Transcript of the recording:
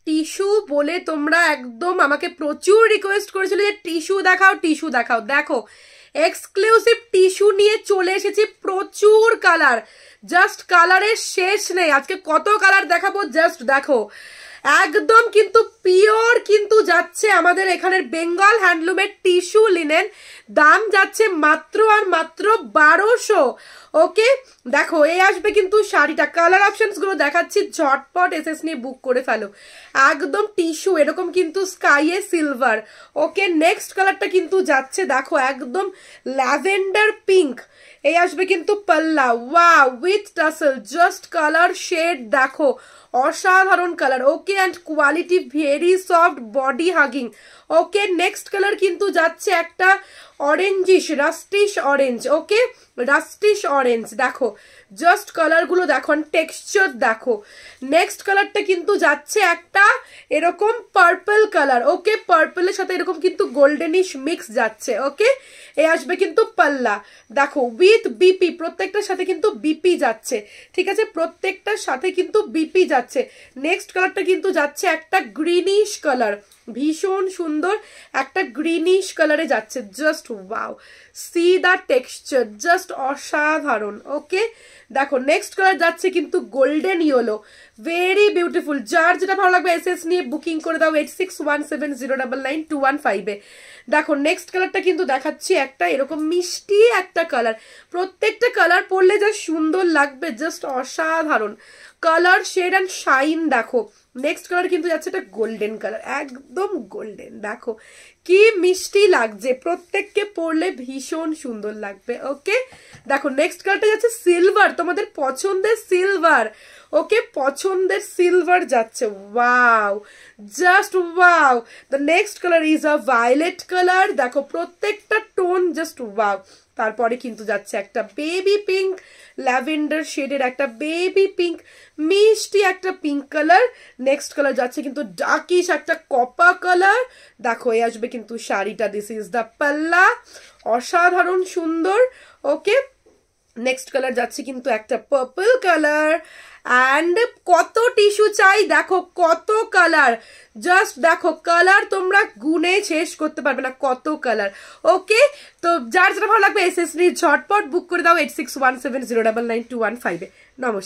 Tissue বলে তোমরা একদম আমাকে প্রচুর রিকোয়েস্ট করেছিল যে টিস্যু দেখাও টিস্যু দেখাও। দেখো এক্সক্লুসিভ টিস্যু নিয়ে চলে এসেছি, প্রচুর কালার, জাস্ট কালারের শেষ নেই। আজকে কত কালার দেখাবো জাস্ট দেখো। একদম কিন্তু পিওর কিন্তু যাচ্ছে আমাদের এখানের বেঙ্গল হ্যান্ডলুমের টিস্যু লিনেন, দাম যাচ্ছে মাত্র আর মাত্র 1200। ওকে দেখো এই আসবে কিন্তু শাড়িটা, কালার অপশনস গুলো দেখাচ্ছি, ঝটপট এসএস নিয়ে বুক করে ফেলো। একদম টিস্যু এরকম কিন্তু স্কাইয়ে সিলভার। ওকে নেক্সট কালারটা কিন্তু যাচ্ছে দেখো একদম ল্যাভেন্ডার পিঙ্ক, এই আসবে কিন্তু পাল্লা, wow with tassel, just colour shade দেখো অসাধারণ colour. Okay and quality very soft, body hugging. Okay next colour কিন্তু যাচ্ছে একটা orangish rustish orange. Okay rustish orange দেখো জাস্ট কালারগুলো দেখো, টেক্সচার দেখো। নেক্সট কালারটা কিন্তু যাচ্ছে একটা এরকম পার্পল কালার। ওকে পার্পলের সাথে এরকম কিন্তু গোল্ডেনিশ মিক্স যাচ্ছে। ওকে এ আসবে কিন্তু পাল্লা দেখো উইথ বিপি, প্রত্যেকটার সাথে কিন্তু বিপি যাচ্ছে, ঠিক আছে, প্রত্যেকটার সাথে কিন্তু বিপি যাচ্ছে। নেক্সট কালারটা কিন্তু যাচ্ছে একটা গ্রিনিশ কালার, ভীষণ সুন্দর একটা গ্রিনিশ কালারে যাচ্ছে, জাস্ট ওয়াও, সি দা টেক্সচার, জাস্ট অসাধারণ। ওকে দেখো নেক্সট কালার যাচ্ছে কিন্তু গোল্ডেন ইয়েলো, ভেরি বিউটিফুল। যার যেটা ভালো লাগবে এসএস নিয়ে বুকিং করে দাও 8617099215 এ। দেখো নেক্সট কালারটা কিন্তু দেখাচ্ছি একটা এরকম মিষ্টি একটা কালার, প্রত্যেকটা কালার পরলে যা সুন্দর লাগবে, জাস্ট অসাধারণ কালার শেড অ্যান্ড শাইন দেখো। নেক্সট কালার কিন্তু যাচ্ছে এটা গোল্ডেন কালার, একদম গোল্ডেন, দেখো কি মিষ্টি লাগছে, প্রত্যেককে পরলে ভীষণ সুন্দর লাগবে। ওকে দেখো নেক্সট কালারটা যাচ্ছে সিলভার, তোমাদের পছন্দের সিলভার। ওকে পছন্দের সিলভার যাচ্ছে, wow just wow. The next colour is a violet colour, দেখো প্রত্যেকটা টোন জাস্ট ওয়াও। তারপরে কিন্তু যাচ্ছে একটা বেবি পিঙ্ক, ল্যাভেন্ডার শেডের একটা বেবি পিঙ্ক, মিষ্টি একটা পিঙ্ক কালার। নেক্সট কালার যাচ্ছে কিন্তু ডার্কিশ একটা কপা কালার, দেখো এই আসবে কিন্তু শাড়িটা, দিস ইজ দ্য পাল্লা, অসাধারণ সুন্দর। ওকে নেক্সট কালার যাচ্ছে কিন্তু একটা পার্পল কালার। অ্যান্ড কত টিস্যু চাই দেখো, কত কালার, জাস্ট দেখো কালার তোমরা গুনে শেষ করতে পারবে না, কত কালার। ওকে তো যার যেটা ভালো লাগবে এসএস নিয়ে ঝটপট বুক করে দাও 8617099215 এ। নমস্কার।